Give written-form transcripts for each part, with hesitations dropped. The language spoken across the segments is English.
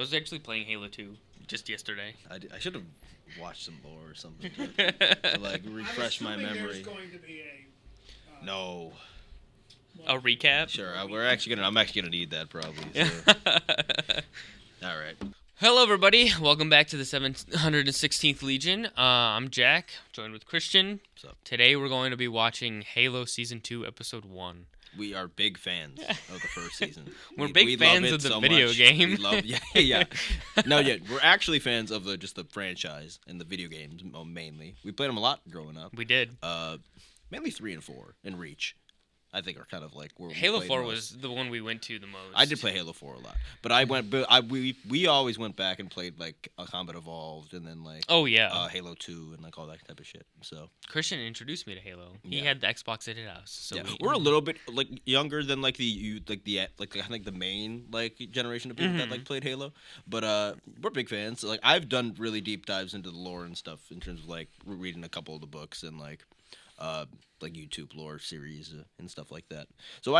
was actually playing Halo 2 just yesterday. I should have watched some lore or something to like refresh my memory. There's going to be a No. A recap? Sure, I'm actually gonna need that probably. So. All right. Hello, everybody. Welcome back to the 716th Legion. I'm Jack, joined with Christian. What's up? Today we're going to be watching Halo Season 2, Episode 1. We are big fans of the first season. We're big fans of the video game. We love, yeah. No, yeah, we're actually fans of just the franchise and the video games mainly. We played them a lot growing up. We did. Mainly 3 and 4 and Reach. I think are kind of like where Halo we 4 most. was the one we went to the most. I did play Halo 4 a lot, but we always went back and played like Combat Evolved and then like Halo 2 and like all that type of shit. So Christian introduced me to Halo. He had the Xbox at his house. So we're a little bit like younger than like the I think the main like generation of people that like played Halo, but we're big fans. So, like I've done really deep dives into the lore and stuff in terms of like reading a couple of the books and like YouTube lore series and stuff like that. So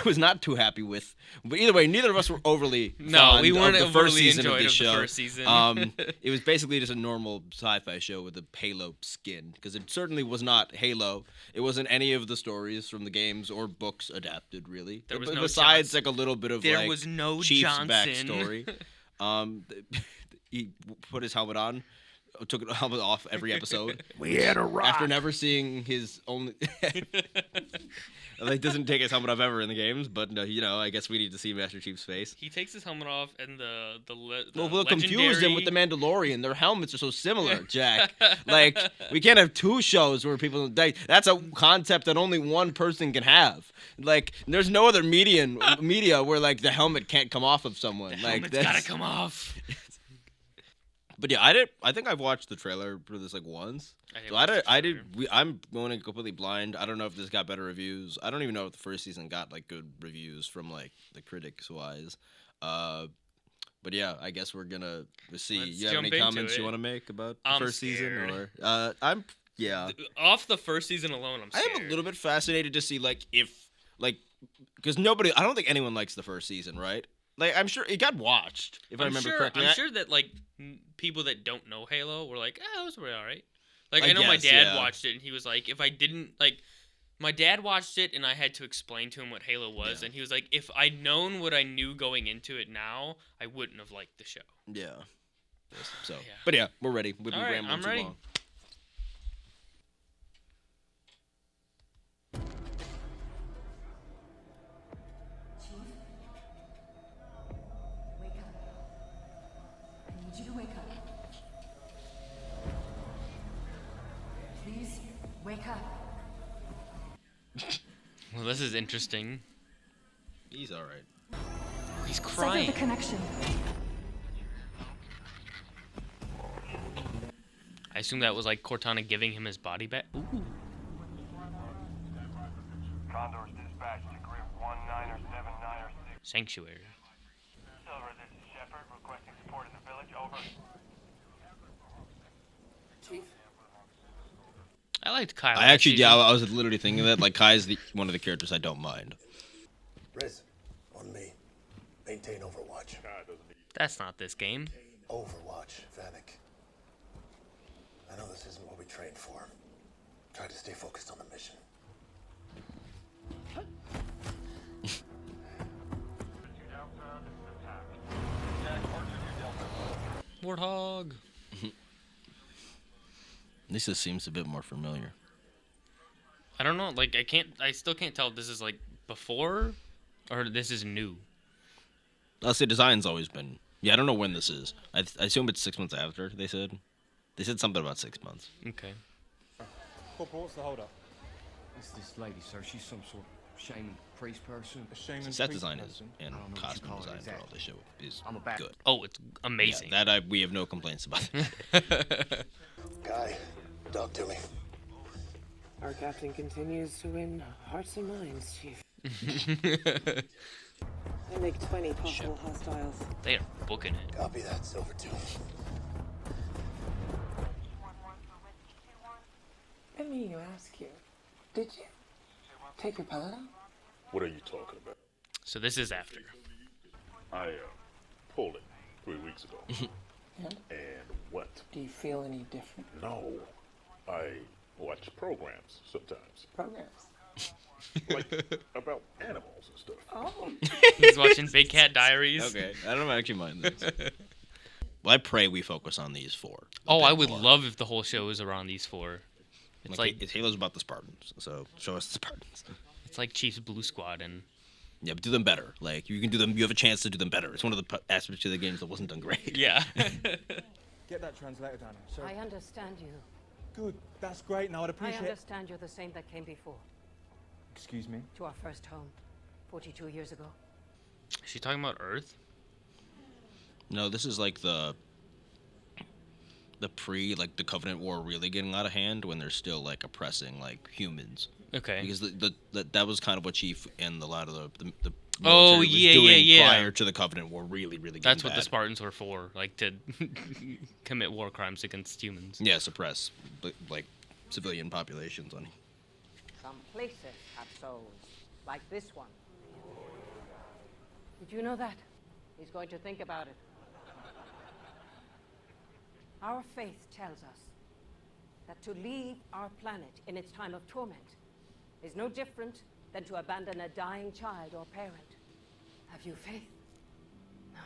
was not too happy with. But either way, neither of us were overly fond we weren't of the first season of enjoyed this show. The first season. It was basically just a normal sci-fi show with a Halo skin because it certainly was not Halo. It wasn't any of the stories from the games or books adapted really. There was no besides Johnson. like a little bit of there was no Chief's Johnson. backstory. He put his helmet on. Took the helmet off every episode. We had a rock. After never seeing his only... Like, doesn't take his helmet off ever in the games, but, I guess we need to see Master Chief's face. He takes his helmet off, and the we'll confuse them with the Mandalorian. Their helmets are so similar, Jack. Like, we can't have two shows where people... That's a concept that only one person can have. Like, there's no other media where, like, the helmet can't come off of someone. The helmet's gotta come off. But yeah, I think I've watched the trailer for this like once. I'm going in completely blind. I don't know if this got better reviews. I don't even know if the first season got like good reviews from like the critics wise. But yeah, I guess we're gonna see. Let's You have any comments you want to make about the first season? Or Off the first season alone, I'm scared. I am a little bit fascinated to see like if like because I don't think anyone likes the first season, right? Like, I'm sure it got watched, if I remember correctly. I'm sure that, like, people that don't know Halo were like, it was really alright. Like, I know my dad watched it, and he was like, if I didn't, like, my dad watched it, and I had to explain to him what Halo was, and he was like, if I'd known what I knew going into it now, I wouldn't have liked the show. Yeah. So, but yeah, we're ready. We've been rambling too long. Wake up. Well, this is interesting. He's all right. He's crying. Sever the connection. I assume that was like Cortana giving him his body back. Ooh. Condor's dispatched to grid 197996. Sanctuary. Silver, this is Shepard requesting support in the village. Over. Chief. I liked Kyle. I was literally thinking that. Like, Kai's one of the characters I don't mind. Riz, on me. Maintain Overwatch. That's not this game. Overwatch, Vanek. I know this isn't what we trained for. Try to stay focused on the mission. Warthog. This just seems a bit more familiar. I don't know. Like, I still can't tell if this is like before or this is new. I'll say design's always been. Yeah, I don't know when this is. I assume it's 6 months after. They said something about 6 months. Okay. Corporal, what's the hold-up? It's this lady, sir. She's some sort of shaman priest person. A shaman Set priest design person? and I don't know what you costume call it design for all exactly. this show is I'm a bat. good. Oh, it's amazing. Yeah, we have no complaints about. Guy, talk to me. Our captain continues to win hearts and minds, Chief. I make 20 possible hostiles. They are booking it. Copy that, Silver 2. I didn't mean to ask you. Did you take your pellet out? What are you talking about? So this is after. I pulled it 3 weeks ago. And? And what? Do you feel any different? No. I watch programs sometimes. Programs? Like about animals and stuff. Oh. He's watching Big Cat Diaries. Okay, I don't actually mind this. Well, I pray we focus on these 4. Oh, I would love if the whole show was around these 4. It's like Halo's about the Spartans, so show us the Spartans. It's like Chiefs Blue Squad, and yeah, but do them better. Like you can do them. You have a chance to do them better. It's one of the aspects of the games that wasn't done great. Yeah. Get that translated, Anna. So I understand you. good. That's great. Now I'd I appreciate. understand you're the same that came before. Excuse me. To our first home, 42 years ago. Is she talking about Earth? No, this is like the the Covenant War really getting out of hand when they're still like oppressing like humans. Okay. Because that was kind of what Chief and a lot of the Oh, military was yeah, doing yeah. prior to the Covenant War really getting That's what bad. the Spartans were for, like to commit war crimes against humans. Yeah, suppress like civilian populations on. Some places have souls, like this one. Did you know that? He's going to think about it. Our faith tells us that to leave our planet in its time of torment is no different than to abandon a dying child or parent. Have you faith? No.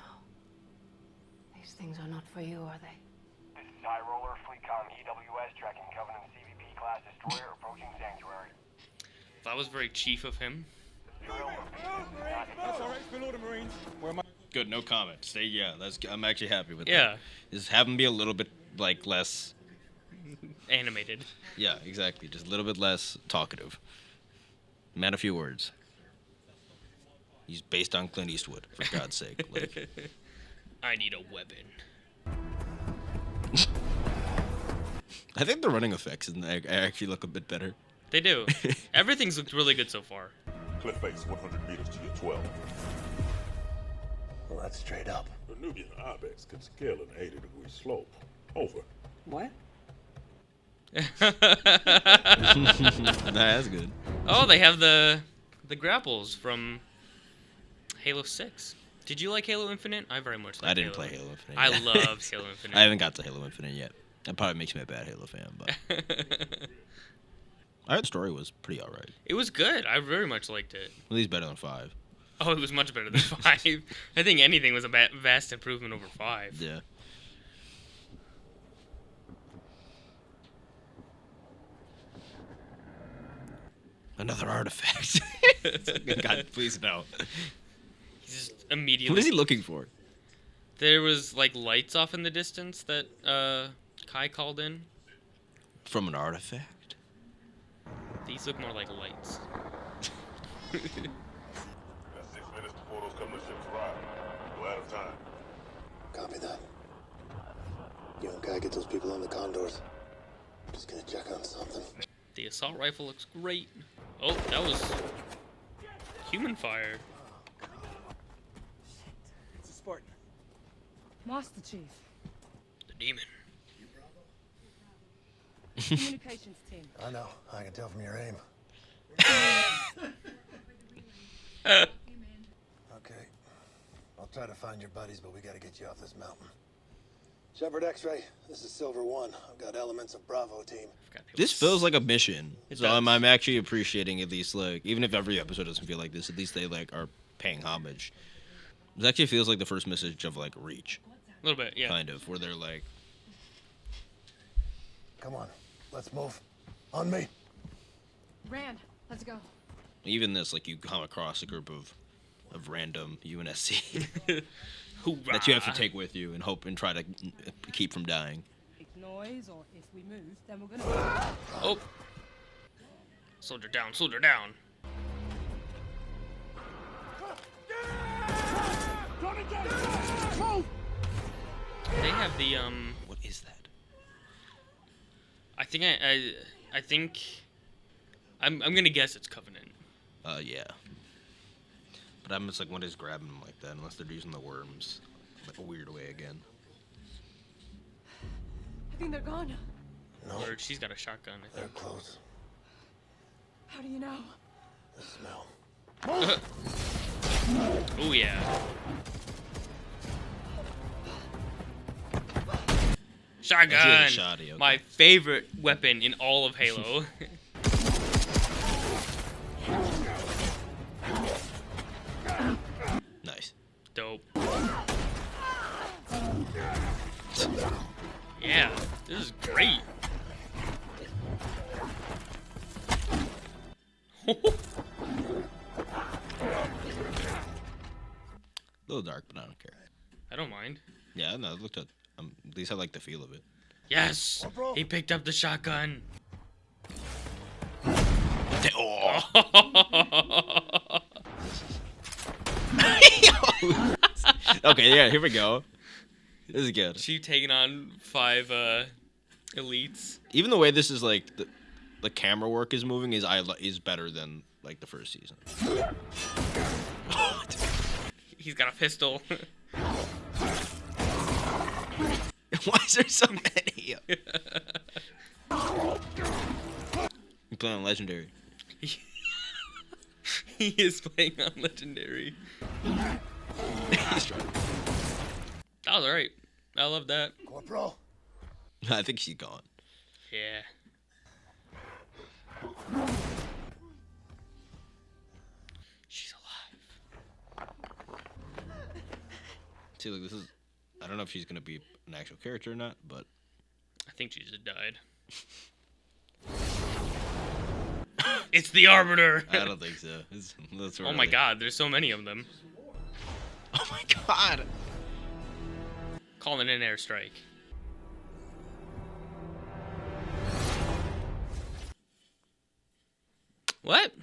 These things are not for you, are they? This is High Roller, Fleetcom EWS, tracking Covenant CVP class destroyer approaching Sanctuary. That was very Chief of him. That's all right. It's been all the Marines. Where am I? Good, no comment. I'm actually happy with Yeah. that. Just have them be a little bit like less Animated. Yeah, exactly. Just a little bit less talkative. Man, a few words. He's based on Clint Eastwood, for God's sake. Like, I need a weapon. I think the running effects actually look a bit better. They do. Everything's looked really good so far. Cliff face 100 meters to your 12. Well, that's straight up. The Nubian ibex can scale an 80-degree slope. Over. What? That's good. Oh, they have the grapples from Halo 6. Did you like Halo Infinite? I very much liked I didn't Halo. play Halo Infinite. I yet. loved Halo Infinite. I haven't got to Halo Infinite yet. That probably makes me a bad Halo fan, but I heard the story was pretty alright. It was good. I very much liked it. At least better than 5. Oh, it was much better than 5. I think anything was a vast improvement over 5. Yeah. Another artifact. God, please no. He's just immediately. What is he looking for? There was like lights off in the distance that Kai called in. From an artifact? These look more like lights. That's 6 minutes before those Covenant ships arrive. We're out of time. Copy that. You and Guy get those people on the Condors. Just gonna check on something. The assault rifle looks great. Oh, that was human fire. It's a Spartan. Master Chief. The demon. Communications team. I know. I can tell from your aim. Okay. I'll try to find your buddies, but we gotta get you off this mountain. Shepard X-Ray, this is Silver 1. I've got elements of Bravo team. This feels like a mission. It So does. I'm actually appreciating at least like even if every episode doesn't feel like this, at least they like are paying homage. It actually feels like the first message of like Reach. A little bit, yeah. Kind of, where they're like Come on, let's move. On me. Rand, let's go. even this, like you come across a group of random UNSC Hoorah. that you have to take with you and hope and try to keep from dying. Big noise, or if we move, then we're gonna. Oh. Soldier down, soldier down. They have the What is that? I think I think I'm gonna guess it's Covenant. Yeah. But I'm just like, what is grabbing them like that? Unless they're using the worms, like a weird way again. I think they're gone. No, Or she's got a shotgun. I they're think. close. How do you know? The smell. Oh yeah. Shotgun. Shoddy, okay. My favorite weapon in all of Halo. Nice. Dope. Yeah, this is great. A little dark, but I don't care. I don't mind. Yeah, no, it looked at. At least I like the feel of it. Yes, he picked up the shotgun. Oh. Okay, yeah, here we go. This is good. She taking on 5 elites. Even the way this is like the camera work is moving is better than like the first season. He's got a pistol. Why is there so many? You playing on Legendary. He is playing on Legendary. He's trying. That was alright. I love that. Corporal. I think she's gone. Yeah. She's alive. See, like this is. I don't know if she's gonna be an actual character or not, but I think she just died. It's the Arbiter. I don't think so. That's Oh my god, there's so many of them. Oh my god. Calling in airstrike. What?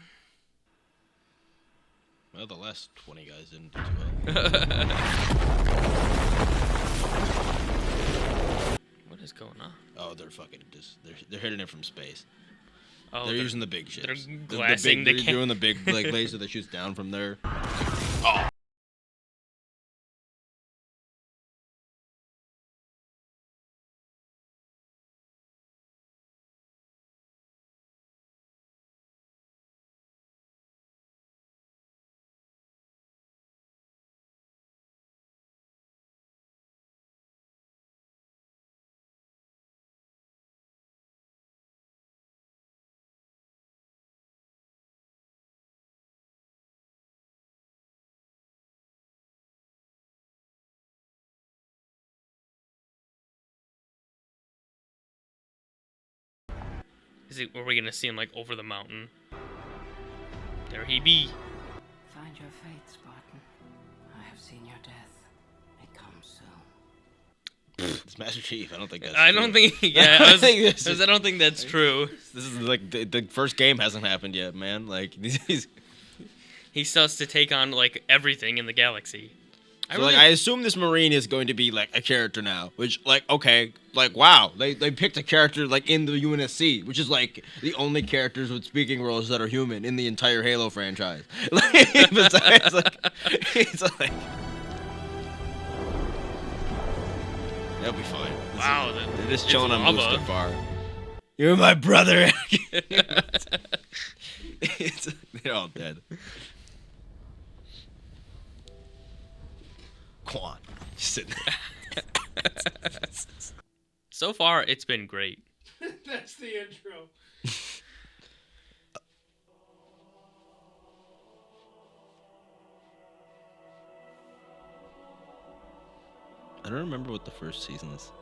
Well, the last 20 guys didn't do too well. What is going on? Oh, they're fucking just they're hitting it from space. Oh, they're using the big ships. They're glassing the They're doing the big like laser that shoots down from there. Oh. Are we gonna see him like over the mountain? There he be. Find your fate, Spartan. I have seen your death. It comes soon. It's Master Chief. I don't think that's I true. don't think. Yeah, I don't think that's true. This is like the first game hasn't happened yet, man. Like he still has to take on like everything in the galaxy. I assume this Marine is going to be like a character now, which like okay, like wow, they picked a character like in the UNSC, which is like the only characters with speaking roles that are human in the entire Halo franchise. Like, besides, it's like they'll be fine. Wow, they're just chilling on lava. Mustafar. You're my brother. They're all dead. Quan, sitting there. So far, it's been great. That's the intro. I don't remember what the first season is.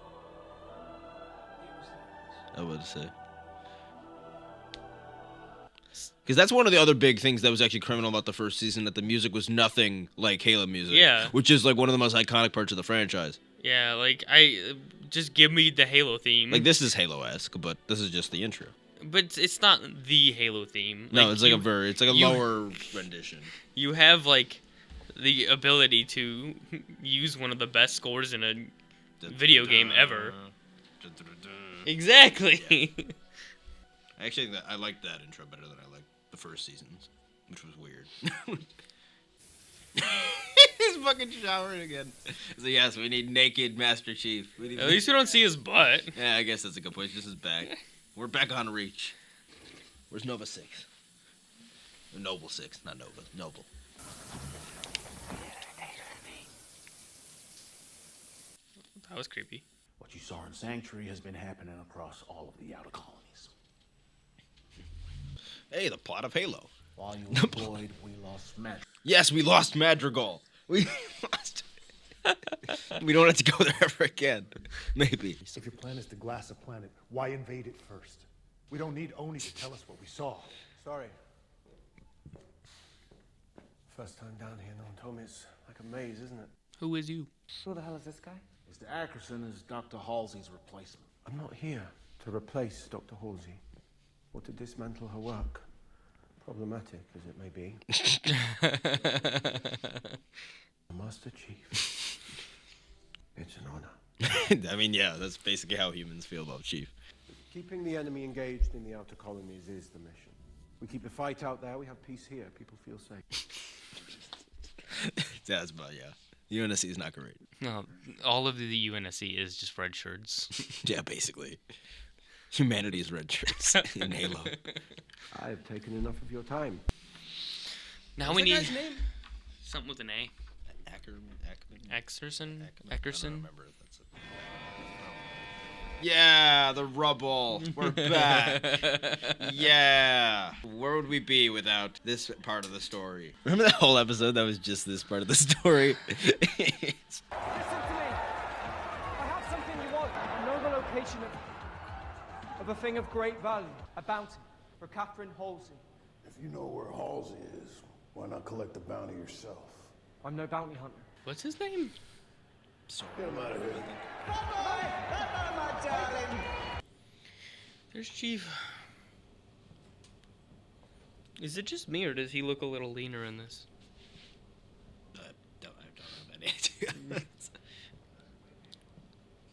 I would say. Because that's one of the other big things that was actually criminal about the first season, that the music was nothing like Halo music. Yeah. Which is like one of the most iconic parts of the franchise. Yeah, like just give me the Halo theme. Like this is Halo-esque, but this is just the intro. But it's not the Halo theme. No, it's like a lower rendition. You have like the ability to use one of the best scores in a video game ever. Exactly. Actually, I like that intro better than I like the first seasons, which was weird. He's fucking showering again. So yes, we need naked Master Chief. At least we don't see his butt. Yeah, I guess that's a good point. Just his back. We're back on Reach. Where's Nova 6? Or Noble 6, not Nova. Noble. That was creepy. What you saw in Sanctuary has been happening across all of the outer colonies. Hey, the plot of Halo. While you were deployed, we lost Madrigal. Yes, we lost Madrigal. We lost. We don't have to go there ever again. Maybe. If your plan is to glass a planet, why invade it first? We don't need Oni to tell us what we saw. Sorry. First time down here, no one told me it's like a maze, isn't it? Who is you? Who the hell is this guy? Mr. Ackerson is Dr. Halsey's replacement. I'm not here to replace Dr. Halsey or to dismantle her work. Problematic as it may be. Master Chief. It's an honor. I mean, yeah, that's basically how humans feel about Chief. Keeping the enemy engaged in the outer colonies is the mission. We keep the fight out there, we have peace here. People feel safe. That's about, yeah. UNSC is not great. No, all of the UNSC is just red shirts. Yeah, basically. Humanity is red shirts in Halo. I have taken enough of your time. Now we need something with an A. Ackerson? I don't remember if that's it. Yeah, the rubble. We're back. Yeah. Where would we be without this part of the story? Remember that whole episode that was just this part of the story? Listen to me. I have something you want. I know the location of a thing of great value. A bounty for Catherine Halsey. If you know where Halsey is, why not collect the bounty yourself? I'm no bounty hunter. What's his name? Get him out of here. There's Chief. Is it just me, or does he look a little leaner in this? I don't have any idea.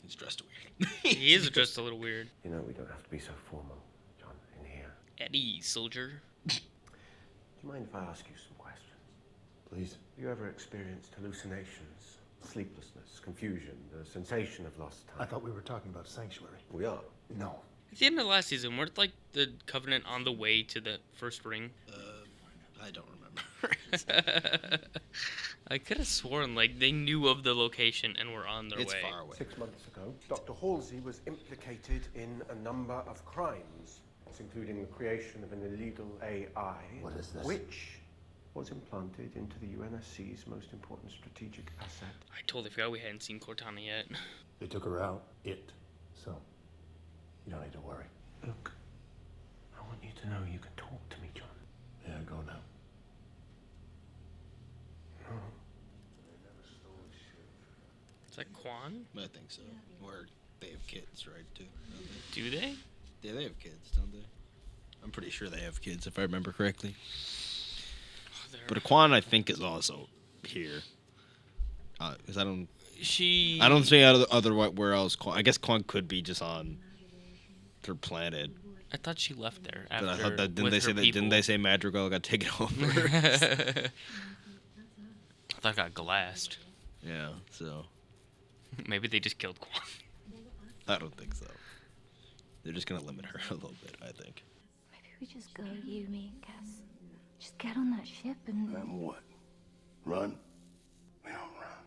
He's dressed weird. He is dressed a little weird. You know, we don't have to be so formal, John, in here. Eddie, soldier. Do you mind if I ask you some questions? Please. Have you ever experienced hallucinations, sleeplessness, confusion, the sensation of lost time? I thought we were talking about Sanctuary. We are. No. At the end of last season, weren't like the Covenant on the way to the first ring? I don't remember. I could have sworn like they knew of the location and were on their way. It's far away. 6 months ago, Dr. Halsey was implicated in a number of crimes, including the creation of an illegal AI. What is this? Which was implanted into the UNSC's most important strategic asset. I totally forgot we hadn't seen Cortana yet. They took her out. So, you don't need to worry. Look, I want you to know you can talk to me, John. Yeah, go now. No. Is that Quan? I think so. Or they have kids, right, too? Do they? Yeah, they have kids, don't they? I'm pretty sure they have kids, if I remember correctly. But Quan, I think, is also here. Because I don't see where else. I guess Quan could be just on their planet. I thought she left there after. But I thought that, people. Didn't they say Madrigal got taken over? I thought it got glassed. Yeah. So. Maybe they just killed Quan. I don't think so. They're just gonna limit her a little bit, I think. Maybe we just go, you, me, and Cass. Just get on that ship and... And what? Run? We don't run.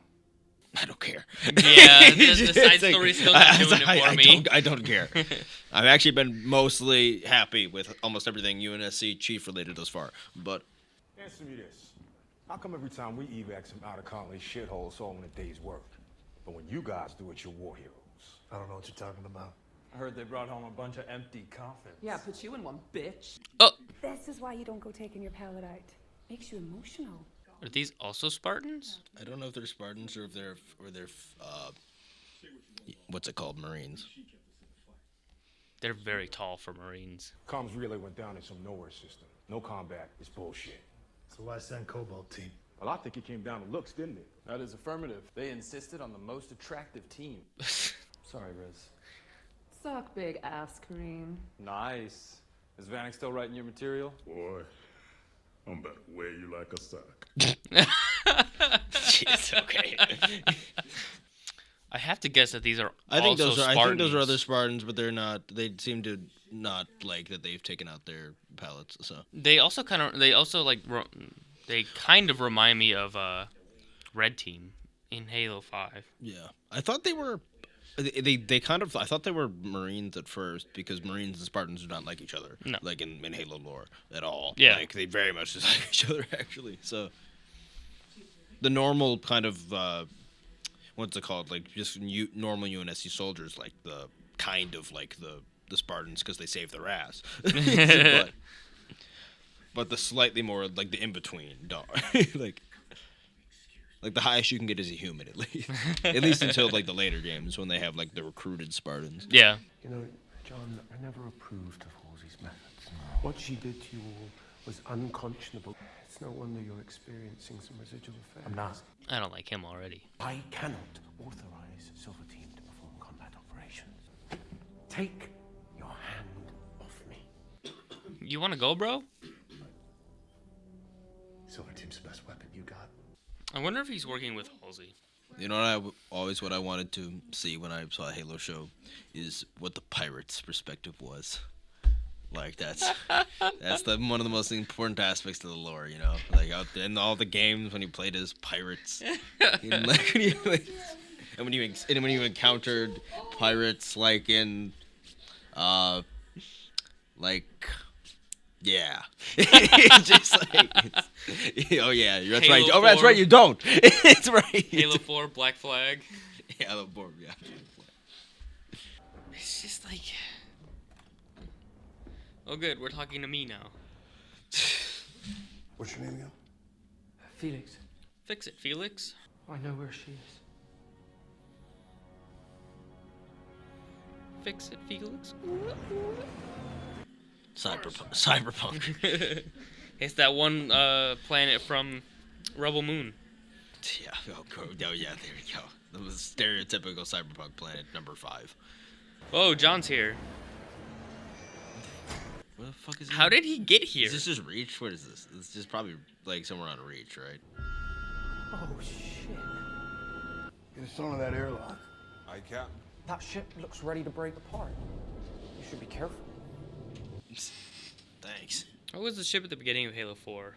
I don't care. Yeah, the side story's still not doing it for me. I don't care. I've actually been mostly happy with almost everything UNSC Chief related thus far, but... Answer me this. How come every time we evac some out-of-colony shithole, it's all in a day's work? But when you guys do it, you're war heroes. I don't know what you're talking about. I heard they brought home a bunch of empty coffins. Yeah, put you in one, bitch. Oh. This is why you don't go taking your pallet out. Makes you emotional. Are these also Spartans? I don't know if they're Spartans or if they're what's it called, Marines. They're very tall for Marines. Comms relay went down in some nowhere system. No combat. It's bullshit. So why send Cobalt team? Well, I think it came down to looks, didn't it? That is affirmative. They insisted on the most attractive team. Sorry, Riz. Suck big ass, Kareem. Nice. Is Vanek still writing your material? Boy, I'm about to wear you like a sock. Jeez, okay. I have to guess that these are I think also those are. Spartans. I think those are other Spartans, but they're not. They seem to not like that they've taken out their pallets. So They also kind of. They also like. They kind of remind me of Red Team in Halo 5. yeah, I thought they were. They kind of, I thought they were Marines at first because Marines and Spartans do not like each other. No. Like in Halo lore at all. Yeah. Like they very much dislike each other actually. So the normal kind of what's it called? Like just normal UNSC soldiers, like the kind of like the Spartans because they save their ass. but the slightly more like the in between dog. Like the highest you can get is a human, at least until like the later games when they have like the recruited Spartans. Yeah. You know, John, I never approved of Halsey's methods. What she did to you all was unconscionable. It's no wonder you're experiencing some residual effects. I'm not. I don't like him already. I cannot authorize Silver Team to perform combat operations. Take your hand off me. You want to go, bro? Silver Team's the best weapon you got. I wonder if he's working with Halsey. You know what I wanted to see when I saw a Halo show is what the pirates' perspective was. Like that's one of the most important aspects of the lore, you know. Like out there in all the games when you played as pirates, and when you encountered pirates like in, yeah, just like, oh yeah, that's Halo right. 4. Oh, that's right. You don't. It's right. Halo 4, Black Flag. Halo 4, yeah. It's just like, oh good, we're talking to me now. What's your name again? Felix. Fix it, Felix. I know where she is. Fix it, Felix. Cyberpunk. It's that one planet from Rebel Moon. Yeah. Oh yeah. There you go. The stereotypical cyberpunk planet number 5. Oh, John's here. Where the fuck is he? How did he get here? Is this just Reach? What is this? It's just probably like somewhere on Reach, right? Oh, shit. Get us onto that airlock. Aye, Captain. That ship looks ready to break apart. You should be careful. Thanks. What was the ship at the beginning of Halo 4?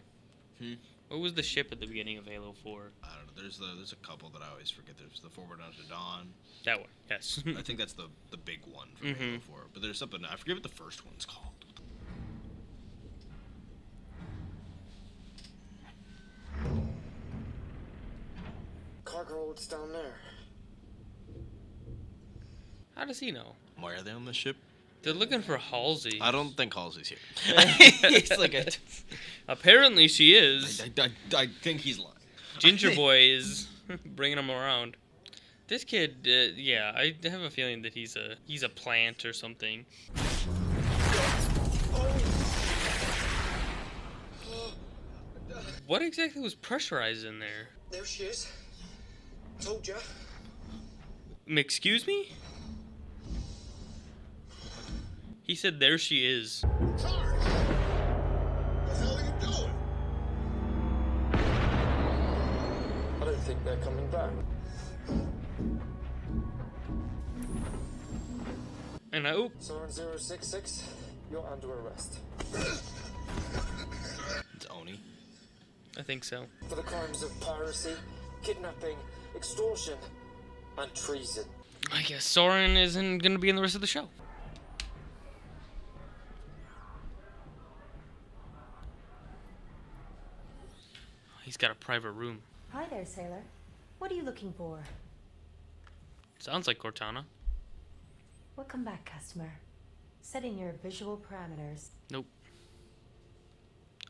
What was the ship at the beginning of Halo 4? I don't know. There's a couple that I always forget. There's the Forward Unto Dawn. That one, yes. I think that's the big one from Halo 4. But there's something, I forget what the first one's called. Cargo holds down there. How does he know? Why are they on the ship? They're looking for Halsey. I don't think Halsey's here. It's like apparently she is. I think he's lying. Ginger Boy is bringing him around. This kid, yeah, I have a feeling that he's a plant or something. What exactly was pressurized in there? There she is. Told ya. Excuse me? He said there she is. What the hell are you doing? I don't think they're coming back. And I Soren 066, you're under arrest. It's Oni. I think so. For the crimes of piracy, kidnapping, extortion, and treason. I guess Soren isn't gonna be in the rest of the show. He's got a private room. Hi there, sailor. What are you looking for? Sounds like Cortana. Welcome back, customer. Setting your visual parameters. Nope.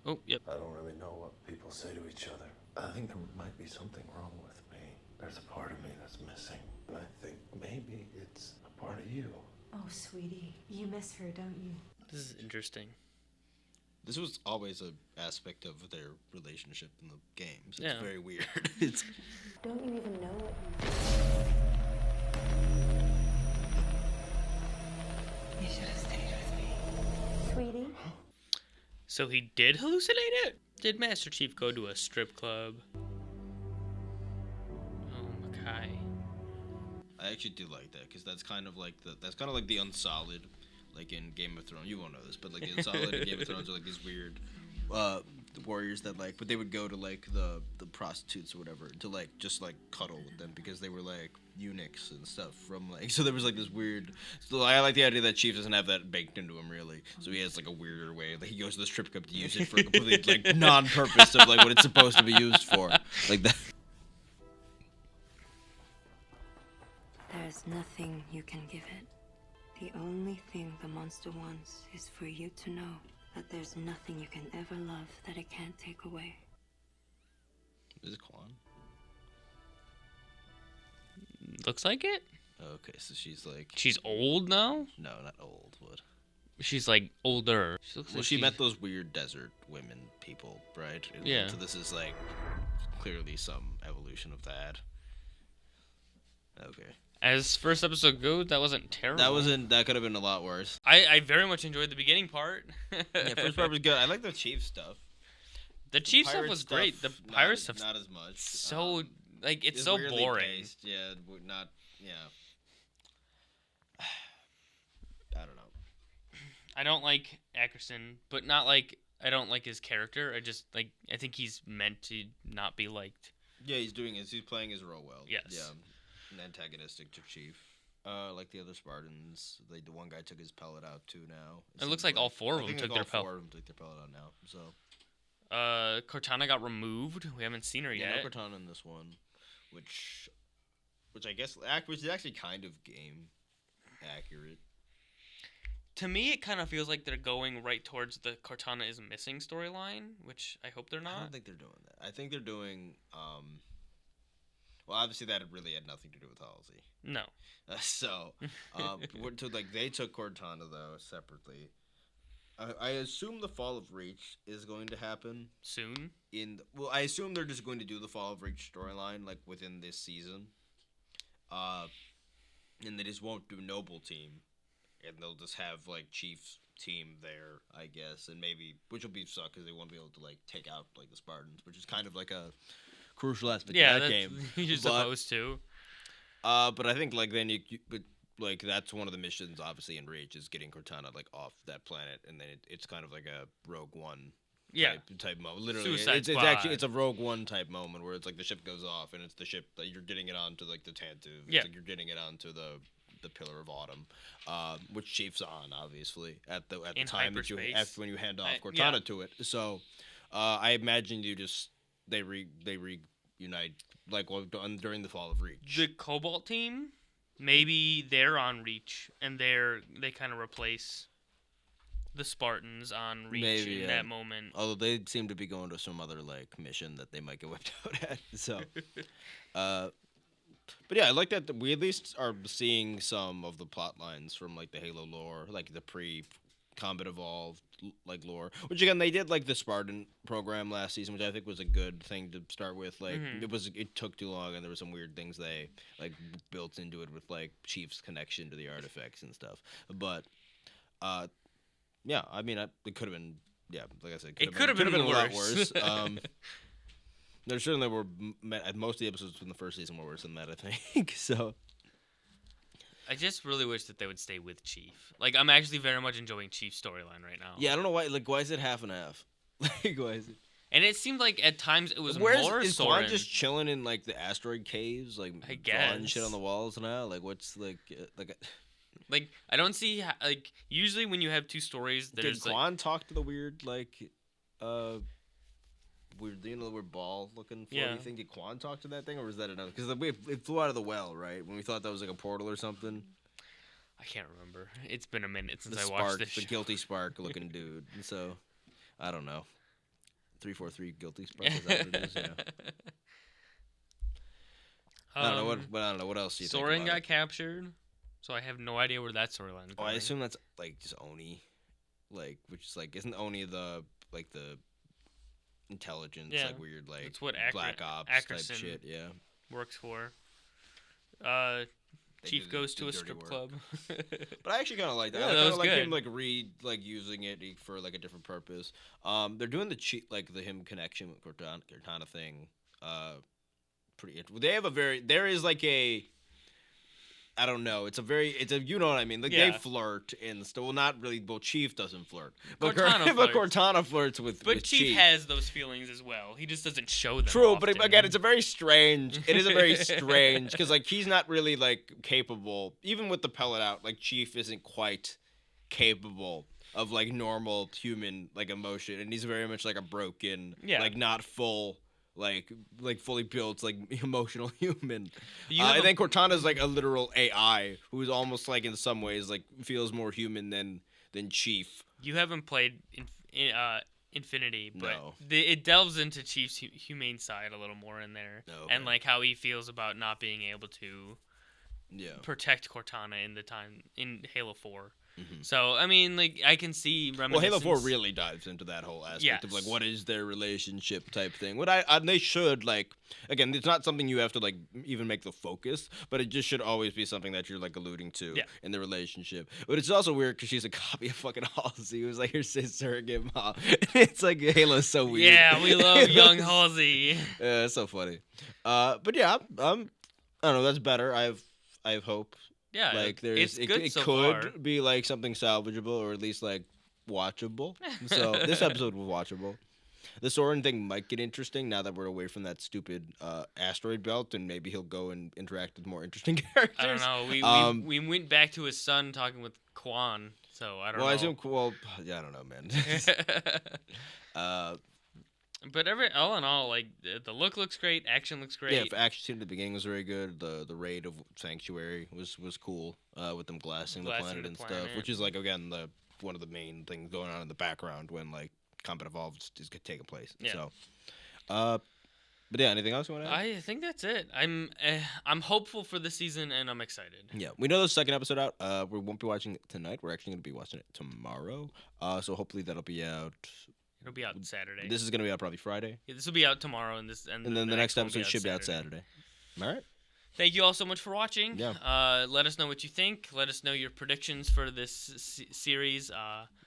Oh, yep. I don't really know what people say to each other. I think there might be something wrong with me. There's a part of me that's missing. And I think maybe it's a part of you. Oh, sweetie. You miss her, don't you? This is interesting. This was always an aspect of their relationship in the games. It's Yeah. very weird. It's Don't you even know what you should have stayed with me. Sweetie? So he did hallucinate it? Did Master Chief go to a strip club? Oh, Makai. I actually do like that because that's kind of like the Unsolid, like in Game of Thrones. You won't know this, but like the Unsolid in Game of Thrones are like these weird warriors that like, but they would go to like the prostitutes or whatever to like just like cuddle with them because they were like eunuchs and stuff from like. So there was like this weird. So I like the idea that Chief doesn't have that baked into him really. So he has like a weirder way. Like he goes to the strip club to use it for a completely like non-purpose of like what it's supposed to be used for, like that. There's nothing you can give it. The only thing the monster wants is for you to know that there's nothing you can ever love that it can't take away. Is it Quan? Looks like it. Okay, so she's like... She's old now? No, not old, but... She's like older. She looks like she met those weird desert women people, right? Yeah. So this is like clearly some evolution of that. Okay. As first episode goes, that wasn't terrible. That could have been a lot worse. I very much enjoyed the beginning part. Yeah, first part was good. I like the Chief stuff. The Chief stuff was great. The pirate stuff not as much. So like it's so boring. Paced. Yeah, not I don't know. I don't like Ackerson, but not like I don't like his character. I think he's meant to not be liked. Yeah, he's playing his role well. Yes. Yeah. Antagonistic to Chief. Like the other Spartans, like the one guy took his pellet out too now. It looks like all four of them took their pellet. All 4 of them took their pellet out now. So. Cortana got removed. We haven't seen her yet. No Cortana in this one, which I guess is actually kind of game accurate. To me, it kind of feels like they're going right towards the Cortana is missing storyline, which I hope they're not. I don't think they're doing that. I think they're doing. Well, obviously that really had nothing to do with Halsey. No. They took Cortana though separately. I assume the Fall of Reach is going to happen soon. I assume they're just going to do the Fall of Reach storyline like within this season. And they just won't do Noble Team, and they'll just have like Chief's team there, I guess, and maybe which will be suck because they won't be able to like take out like the Spartans, which is kind of like a crucial aspect of that game. You're supposed to. But I think like then like that's one of the missions obviously in Reach is getting Cortana like off that planet, and then it's kind of like a Rogue One type moment. Literally, it's a Rogue One type moment where it's like the ship goes off and it's the ship that you're getting it onto like the Tantu. It's like you're getting it onto the Pillar of Autumn, which Chief's on obviously at the time that when you hand off Cortana to it. So I imagine they reunite like during the Fall of Reach. The Cobalt team, maybe they're on Reach and they kind of replace the Spartans on Reach in that moment. Although they seem to be going to some other like mission that they might get whipped out at. So, but yeah, I like that we at least are seeing some of the plot lines from like the Halo lore, like the pre-Combat Evolved like lore. Which again, they did like the Spartan program last season, which I think was a good thing to start with. Like it took too long, and there were some weird things they like built into it with like Chief's connection to the artifacts and stuff. But yeah, I mean, it could have been. Yeah, like I said, it could have been a lot worse. There certainly were most of the episodes from the first season were worse than that, I think. So I just really wish that they would stay with Chief. Like, I'm actually very much enjoying Chief's storyline right now. Yeah, I don't know why. Like, why is it half and half? Like, why is it? And it seemed like at times it was more is Soren. Quan just chilling in like the asteroid caves, like drawing shit on the walls now? Like, what's like? Like, I don't see like usually when you have two stories, there's did Quan talk to the weird weird, the weird ball looking floaty thing? Did Quan talk to that thing, or was that another? Because it flew out of the well, right? When we thought that was like a portal or something. I can't remember. It's been a minute since I Spark, watched this show. The guilty spark looking dude. So, I don't know. 343 guilty spark. Is that what it is? Yeah. I don't know what else do you think Soren about got it? captured, so I have no idea where that storyline is going. I assume that's like just Oni, like which is like isn't Oni the intelligence like weird like that's what Black Ops Ackerson type shit? Yeah, works for. Chief goes to a strip club. But I actually kind of like that. Yeah, I that was like good. him using it for like a different purpose. They're doing the him connection with Cortana thing. Pretty interesting. They have there is like a I don't know. It's a you know what I mean. Like they flirt and still. Well, not really. Well, Chief doesn't flirt, but Cortana flirts with. But Chief has those feelings as well. He just doesn't show them. True, often. but again, it's a very strange. It is a very strange because like he's not really like capable. Even with the pellet out, like Chief isn't quite capable of like normal human like emotion, and he's very much like a broken, like not full. Like fully built, like emotional human. I think Cortana's like a literal AI who's almost like in some ways like feels more human than Chief. You haven't played Infinity, but it delves into Chief's humane side a little more in there, and like how he feels about not being able to protect Cortana in Halo 4. Mm-hmm. So I mean, like I can see. Well, Halo 4 really dives into that whole aspect of like what is their relationship type thing. What they should like again, it's not something you have to like even make the focus, but it just should always be something that you're like alluding to in the relationship. But it's also weird because she's a copy of fucking Halsey, who's like her surrogate mom. It's like Halo's so weird. Yeah, we love young Halsey. Yeah, it's so funny. But yeah, I don't know. That's better. I have hope. Yeah, like it's good it so could far. be like something salvageable or at least like watchable. So this episode was watchable. The Soren thing might get interesting now that we're away from that stupid asteroid belt, and maybe he'll go and interact with more interesting characters. I don't know. We went back to his son talking with Quan, so I don't know. I assume. Well, yeah, I don't know, man. But all in all, like the look looks great, action looks great. Yeah, action scene at the beginning was very good. The raid of Sanctuary was cool. With them glassing the planet and stuff, which is like again one of the main things going on in the background when like Combat Evolved is taking place. Yeah. So, but yeah, anything else you want to add? I think that's it. I'm hopeful for the season and I'm excited. Yeah, we know the second episode out. We won't be watching it tonight. We're actually going to be watching it tomorrow. So hopefully that'll be out. It'll be out Saturday. This is going to be out probably Friday. Yeah, this will be out tomorrow, and then the next episode should be out Saturday. All right. Thank you all so much for watching. Yeah. Let us know what you think. Let us know your predictions for this series.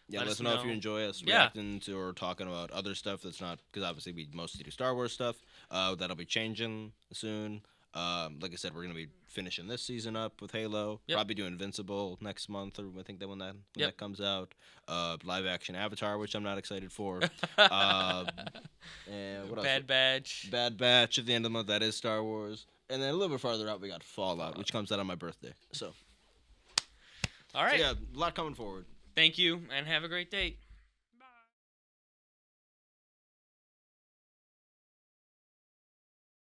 Let us know if you enjoy us reacting to or talking about other stuff that's not, because obviously we mostly do Star Wars stuff. That'll be changing soon. Like I said, we're gonna be finishing this season up with Halo. Yep. Probably do Invincible next month, or I think that when that comes out. Live action Avatar, which I'm not excited for. And what else? Bad Batch. Bad Batch at the end of the month. That is Star Wars. And then a little bit farther out, we got Fallout, which comes out on my birthday. So. All right. So yeah, a lot coming forward. Thank you, and have a great day.